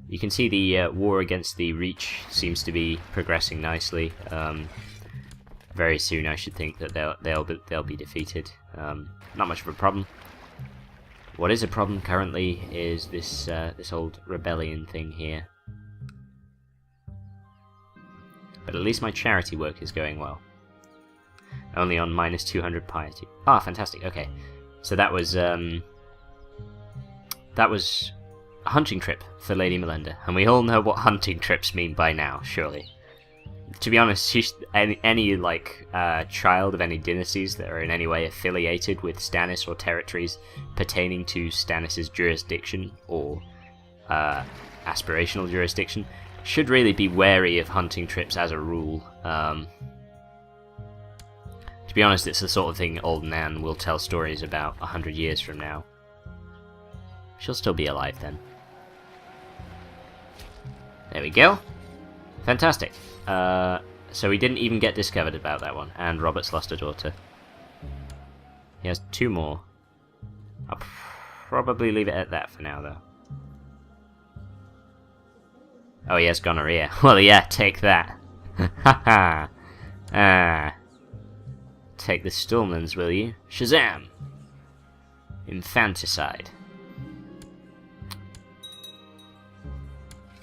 You can see the war against the Reach seems to be progressing nicely. Very soon, I should think that they'll be defeated. Not much of a problem. What is a problem currently is this this old rebellion thing here. But at least my charity work is going well. Only on minus 200 piety. Ah, fantastic. Okay, so that was a hunting trip for Lady Melinda, and we all know what hunting trips mean by now, surely. To be honest, any like child of any dynasties that are in any way affiliated with Stannis or territories pertaining to Stannis' jurisdiction or aspirational jurisdiction should really be wary of hunting trips as a rule. To be honest, it's the sort of thing old Nan will tell stories about 100 years from now. She'll still be alive then. There we go. Fantastic. So we didn't even get discovered about that one, and Robert's lost a daughter. He has 2 more. I'll probably leave it at that for now, though. Oh, he has gonorrhea. Well, yeah, take that. Haha. Take the Stormlands, will you? Shazam! Infanticide.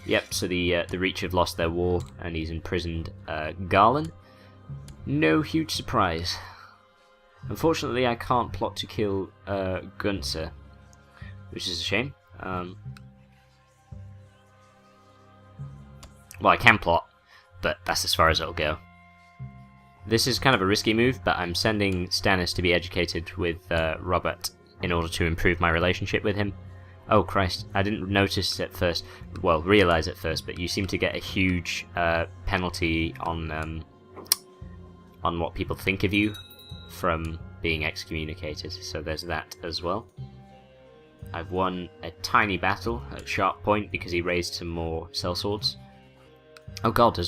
Yep, so the Reach have lost their war, and he's imprisoned Garland. No huge surprise. Unfortunately, I can't plot to kill Gunther, which is a shame. Well, I can plot, but that's as far as it'll go. This is kind of a risky move, but I'm sending Stannis to be educated with Robert in order to improve my relationship with him. Oh Christ, I didn't notice at first, well, realise at first, but you seem to get a huge penalty on what people think of you from being excommunicated, so there's that as well. I've won a tiny battle at sharp point because he raised some more sellswords. Oh god,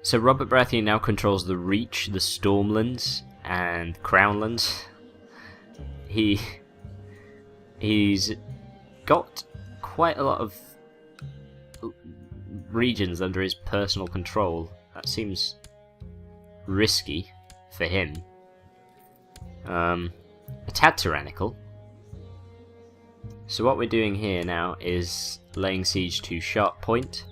so Robert Baratheon now controls the Reach, the Stormlands, and Crownlands. He's got quite a lot of regions under his personal control. That seems risky for him. A tad tyrannical. So what we're doing here now is laying siege to Sharp Point,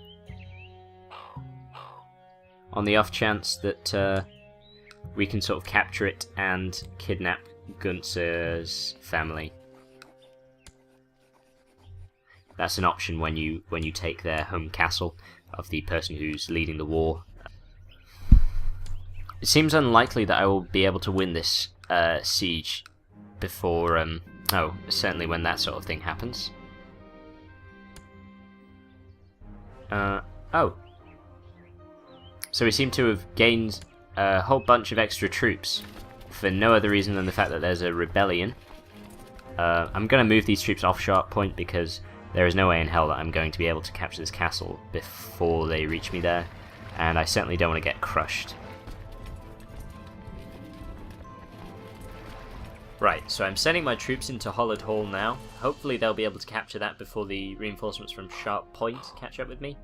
on the off chance that we can sort of capture it and kidnap Gunther's family. That's an option when you take their home castle of the person who's leading the war. It seems unlikely that I will be able to win this siege before, oh, certainly when that sort of thing happens. Oh. So we seem to have gained a whole bunch of extra troops for no other reason than the fact that there's a rebellion. I'm going to move these troops off Sharp Point because there is no way in hell that I'm going to be able to capture this castle before they reach me there, and I certainly don't want to get crushed. Right, so I'm sending my troops into Hollowed Hall now. Hopefully they'll be able to capture that before the reinforcements from Sharp Point catch up with me.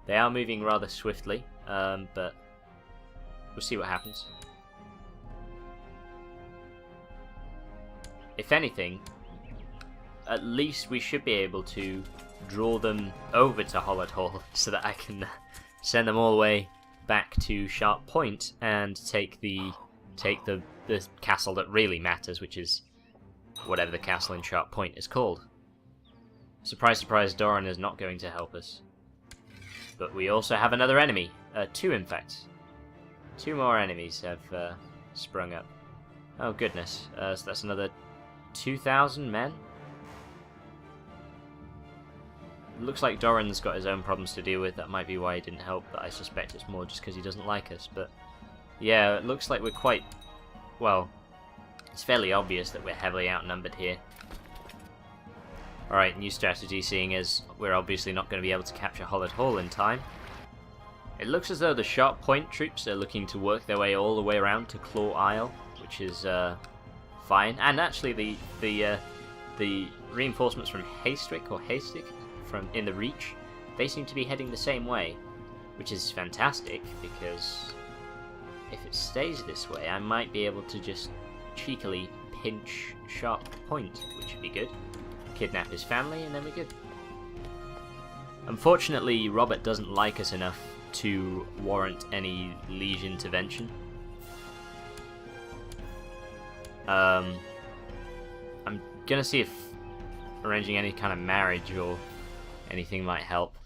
They are moving rather swiftly, but we'll see what happens. If anything, at least we should be able to draw them over to Hollowed Hall so that I can send them all the way back to Sharp Point and take the castle that really matters, which is whatever the castle in Sharp Point is called. Surprise, surprise, Doran is not going to help us. But we also have another enemy. 2 in fact. 2 more enemies have sprung up. Oh goodness, so that's another 2,000 men? Looks like Doran's got his own problems to deal with. That might be why he didn't help, but I suspect it's more just because he doesn't like us. But yeah, it looks like we're quite... well, it's fairly obvious that we're heavily outnumbered here. Alright, new strategy, seeing as we're obviously not going to be able to capture Hollowed Hall in time. It looks as though the Sharp Point troops are looking to work their way all the way around to Claw Isle, which is fine. And actually the reinforcements from Haystwick, or Haystick, from in the Reach, they seem to be heading the same way, which is fantastic, because if it stays this way, I might be able to just cheekily pinch Sharp Point, which would be good. Kidnap his family, and then we're good. Unfortunately, Robert doesn't like us enough to warrant any liege intervention. I'm gonna see if arranging any kind of marriage or anything might help.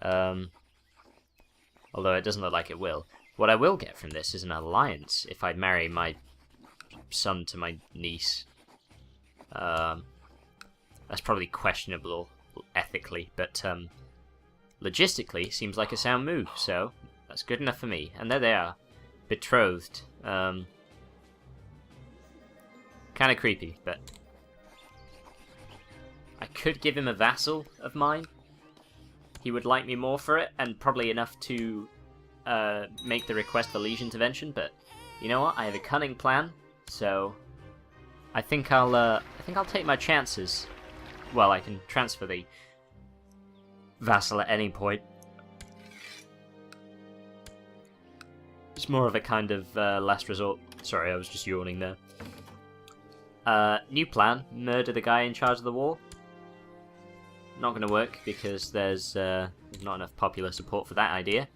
Although it doesn't look like it will. What I will get from this is an alliance if I marry my son to my niece. That's probably questionable ethically, but logistically seems like a sound move, so that's good enough for me. And there they are, betrothed. Kind of creepy, but I could give him a vassal of mine. He would like me more for it, and probably enough to make the request for liege intervention. But you know what? I have a cunning plan, so I think I'll take my chances. Well, I can transfer the vassal at any point. It's more of a kind of last resort. Sorry, I was just yawning there. New plan: murder the guy in charge of the war. Not going to work because there's not enough popular support for that idea.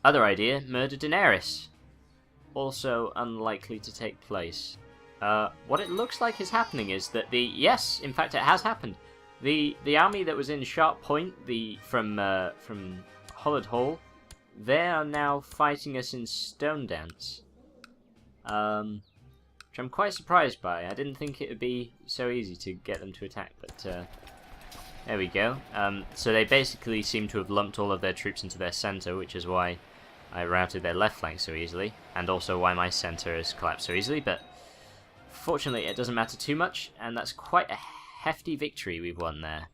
Other idea: murder Daenerys. Also unlikely to take place. What it looks like is happening is that yes, in fact, it has happened. The army that was in Sharp Point, from Hollard Hall, they are now fighting us in Stone Dance. Which I'm quite surprised by. I didn't think it would be so easy to get them to attack, but there we go. So they basically seem to have lumped all of their troops into their centre, which is why I routed their left flank so easily, and also why my centre has collapsed so easily, but fortunately it doesn't matter too much, and that's quite a hefty victory we've won there.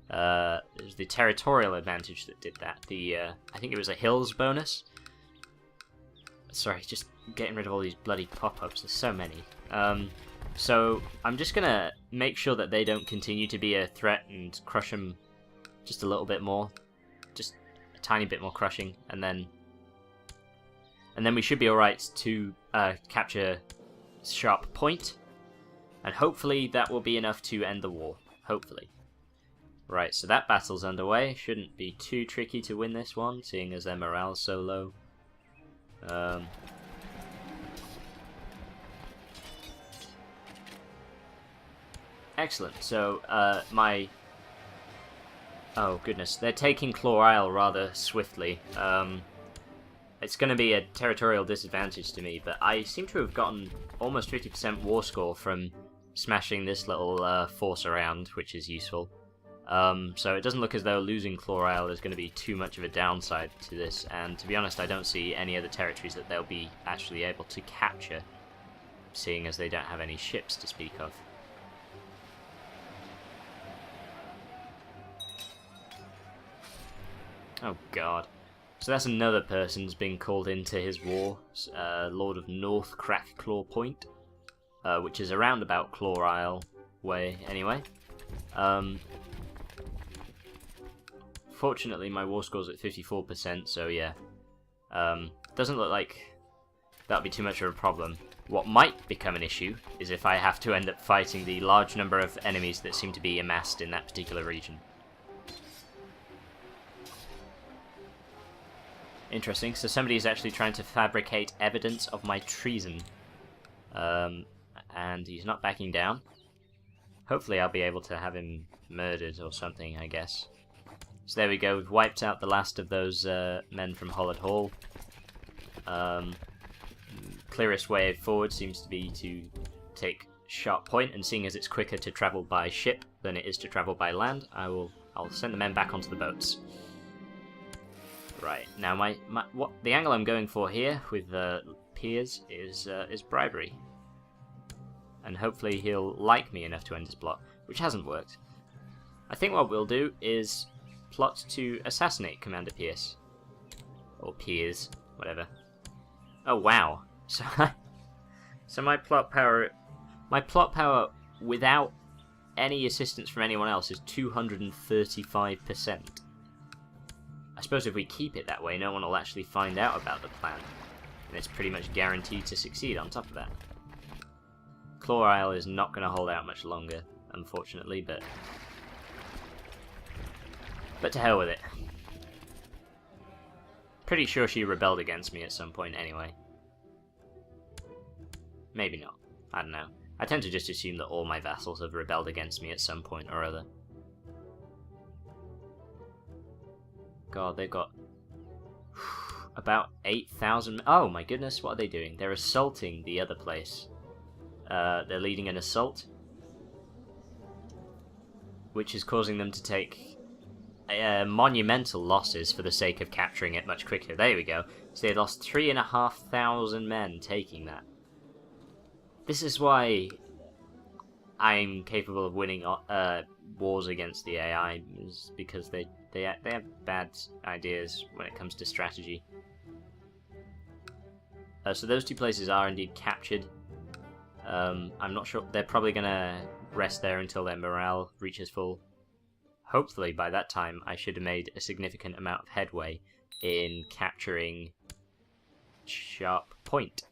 It was the territorial advantage that did that. I think it was a hills bonus. Sorry, just getting rid of all these bloody pop-ups, there's so many. So I'm just gonna make sure that they don't continue to be a threat and crush them just a little bit more. Just a tiny bit more crushing, and then we should be alright to capture Sharp Point, and hopefully that will be enough to end the war. Hopefully. Right, so that battle's underway. Shouldn't be too tricky to win this one, seeing as their morale's so low. Excellent. So oh goodness, they're taking Claw Isle rather swiftly. It's going to be a territorial disadvantage to me, but I seem to have gotten almost 50% war score from smashing this little force around, which is useful. So it doesn't look as though losing Claw Isle is going to be too much of a downside to this, and to be honest, I don't see any other territories that they'll be actually able to capture, seeing as they don't have any ships to speak of. Oh god. So that's another person's been called into his war, Lord of North Crack Claw Point, which is around about Claw Isle way anyway. Fortunately my war score's at 54%, so yeah. Doesn't look like that'll be too much of a problem. What might become an issue is if I have to end up fighting the large number of enemies that seem to be amassed in that particular region. Interesting, so somebody's actually trying to fabricate evidence of my treason. And he's not backing down. Hopefully I'll be able to have him murdered or something, I guess. So there we go, we've wiped out the last of those men from Hollard Hall. Clearest way forward seems to be to take Sharp Point, and seeing as it's quicker to travel by ship than it is to travel by land, I'll send the men back onto the boats. Right, now the angle I'm going for here with Piers is bribery. And hopefully he'll like me enough to end his plot, which hasn't worked. I think what we'll do is plot to assassinate Commander Pierce. Or Piers, whatever. Oh wow. So my plot power without any assistance from anyone else is 235%. I suppose if we keep it that way, no one will actually find out about the plan. And it's pretty much guaranteed to succeed on top of that. Claw Isle is not going to hold out much longer, unfortunately, but to hell with it. Pretty sure she rebelled against me at some point anyway. Maybe not. I don't know. I tend to just assume that all my vassals have rebelled against me at some point or other. God, they've got about 8,000... Oh my goodness, what are they doing? They're assaulting the other place. They're leading an assault, which is causing them to take monumental losses for the sake of capturing it much quicker. There we go. So they lost 3,500 men taking that. This is why I'm capable of winning wars against the AI, is because they have bad ideas when it comes to strategy. So those two places are indeed captured. I'm not sure. They're probably going to rest there until their morale reaches full. Hopefully by that time I should have made a significant amount of headway in capturing Sharp Point.